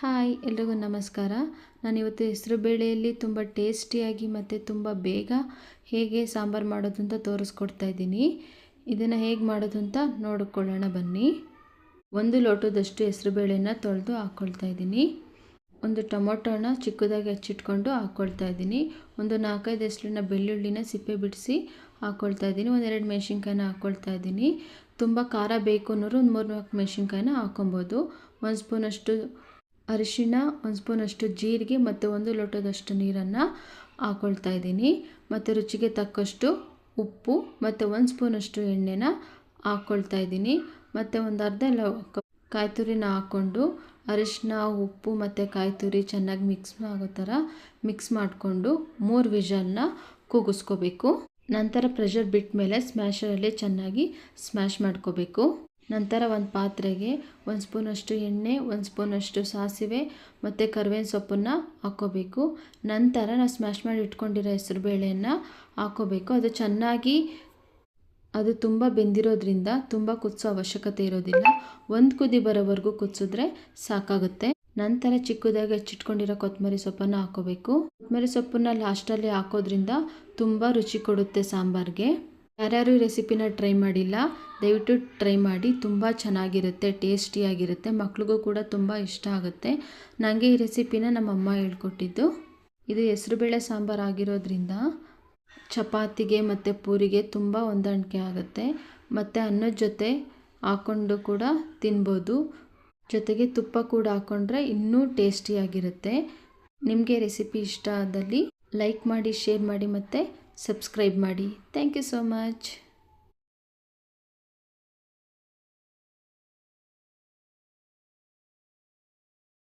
Hi ಎಲ್ರಿಗೂ ನಮಸ್ಕಾರ. ನಾನಿವತ್ತು ಹೆಸರು ಬೇಳೆಯಲ್ಲಿ ತುಂಬ ಟೇಸ್ಟಿಯಾಗಿ ಮತ್ತು ತುಂಬ ಬೇಗ ಹೇಗೆ ಸಾಂಬಾರು ಮಾಡೋದು ಅಂತ ತೋರಿಸ್ಕೊಡ್ತಾ ಇದ್ದೀನಿ. ಇದನ್ನು ಹೇಗೆ ಮಾಡೋದು ಅಂತ ನೋಡಿಕೊಳ್ಳೋಣ ಬನ್ನಿ. 1 ಲೋಟದಷ್ಟು ಹೆಸರು ಬೇಳೆನ ತೊಳೆದು ಹಾಕ್ಕೊಳ್ತಾ ಇದ್ದೀನಿ. ಒಂದು ಟೊಮೊಟೊನ ಚಿಕ್ಕದಾಗಿ ಹೆಚ್ಚಿಟ್ಕೊಂಡು ಹಾಕ್ಕೊಳ್ತಾ ಇದ್ದೀನಿ. ಒಂದು 4-5 ಎಸಳಿನ ಬೆಳ್ಳುಳ್ಳಿನ ಸಿಪ್ಪೆ ಬಿಡಿಸಿ ಹಾಕ್ಕೊಳ್ತಾ ಇದ್ದೀನಿ. 1-2 ಮೆಣಸಿನ್ಕಾಯಿನ ಹಾಕ್ಕೊಳ್ತಾ ಇದ್ದೀನಿ. ತುಂಬ ಖಾರ ಬೇಕು ಅನ್ನೋರು ಒಂದು 3-4 ಮೆಣಸಿನ್ಕಾಯಿನ ಹಾಕ್ಕೊಬೋದು. 1 ಸ್ಪೂನಷ್ಟು ಅರಿಶಿಣ, 1 ಸ್ಪೂನಷ್ಟು ಜೀರಿಗೆ ಮತ್ತು 1 ಲೋಟದಷ್ಟು ನೀರನ್ನು ಹಾಕ್ಕೊಳ್ತಾ ಇದ್ದೀನಿ. ಮತ್ತು ರುಚಿಗೆ ತಕ್ಕಷ್ಟು ಉಪ್ಪು ಮತ್ತು 1 ಸ್ಪೂನಷ್ಟು ಎಣ್ಣೆನ ಹಾಕ್ಕೊಳ್ತಾ ಇದ್ದೀನಿ. ಮತ್ತು ಒಂದು ಅರ್ಧ ಕಾಯಿ ತುರಿನ ಹಾಕ್ಕೊಂಡು ಅರಿಶಿಣ, ಉಪ್ಪು ಮತ್ತು ಕಾಯಿ ತುರಿ ಚೆನ್ನಾಗಿ ಮಿಕ್ಸ್ ಆಗೋ ಥರ ಮಿಕ್ಸ್ ಮಾಡಿಕೊಂಡು 3 ವಿಷಲ್ನ ಕೂಗಿಸ್ಕೋಬೇಕು. ನಂತರ ಪ್ರೆಷರ್ ಬಿಟ್ಟ ಮೇಲೆ ಸ್ಮ್ಯಾಶರಲ್ಲಿ ಚೆನ್ನಾಗಿ ಸ್ಮ್ಯಾಶ್ ಮಾಡ್ಕೋಬೇಕು. ನಂತರ ಒಂದು ಪಾತ್ರೆಗೆ 1 ಸ್ಪೂನಷ್ಟು ಎಣ್ಣೆ, 1 ಸ್ಪೂನಷ್ಟು ಸಾಸಿವೆ ಮತ್ತು ಕರಿಬೇವಿನ ಸೊಪ್ಪನ್ನು ಹಾಕ್ಕೋಬೇಕು. ನಂತರ ನಾವು ಸ್ಮ್ಯಾಶ್ ಮಾಡಿ ಇಟ್ಕೊಂಡಿರೋ ಹೆಸರು ಬೇಳೆಯನ್ನು ಹಾಕ್ಕೋಬೇಕು. ಅದು ತುಂಬ ಬೆಂದಿರೋದ್ರಿಂದ ತುಂಬ ಕುದಿಸೋ ಅವಶ್ಯಕತೆ ಇರೋದಿಲ್ಲ. 1 ಕುದಿ ಬರೋವರೆಗೂ ಕುದಿಸಿದ್ರೆ ಸಾಕಾಗುತ್ತೆ. ನಂತರ ಚಿಕ್ಕದಾಗಿ ಹೆಚ್ಚಿಟ್ಕೊಂಡಿರೋ ಕೊತ್ತಂಬರಿ ಸೊಪ್ಪನ್ನು ಹಾಕ್ಕೋಬೇಕು. ಕೊತ್ತಂಬರಿ ಸೊಪ್ಪನ್ನು ಲಾಸ್ಟಲ್ಲಿ ಹಾಕೋದ್ರಿಂದ ತುಂಬ ರುಚಿ ಕೊಡುತ್ತೆ ಸಾಂಬಾರಿಗೆ. ಯಾರ್ಯಾರು ಈ ರೆಸಿಪಿನ ಟ್ರೈ ಮಾಡಿಲ್ಲ ದಯವಿಟ್ಟು ಟ್ರೈ ಮಾಡಿ. ತುಂಬ ಚೆನ್ನಾಗಿರುತ್ತೆ, ಟೇಸ್ಟಿಯಾಗಿರುತ್ತೆ, ಮಕ್ಳಿಗೂ ಕೂಡ ತುಂಬ ಇಷ್ಟ ಆಗುತ್ತೆ. ನನಗೆ ಈ ರೆಸಿಪಿನ ನಮ್ಮಮ್ಮ ಹೇಳ್ಕೊಟ್ಟಿದ್ದು. ಇದು ಹೆಸರುಬೇಳೆ ಸಾಂಬಾರು ಆಗಿರೋದ್ರಿಂದ ಚಪಾತಿಗೆ ಮತ್ತು ಪೂರಿಗೆ ತುಂಬ ಹೊಂದಾಣಿಕೆ ಆಗುತ್ತೆ. ಮತ್ತು ಅನ್ನದ ಜೊತೆ ಹಾಕ್ಕೊಂಡು ಕೂಡ ತಿನ್ಬೋದು. ಜೊತೆಗೆ ತುಪ್ಪ ಕೂಡ ಹಾಕ್ಕೊಂಡ್ರೆ ಇನ್ನೂ ಟೇಸ್ಟಿಯಾಗಿರುತ್ತೆ. ನಿಮಗೆ ರೆಸಿಪಿ ಇಷ್ಟ ಆದಲ್ಲಿ ಲೈಕ್ ಮಾಡಿ, ಶೇರ್ ಮಾಡಿ ಮತ್ತು ಸಬ್ಸ್ಕ್ರೈಬ್ ಮಾಡಿ. Thank you so much.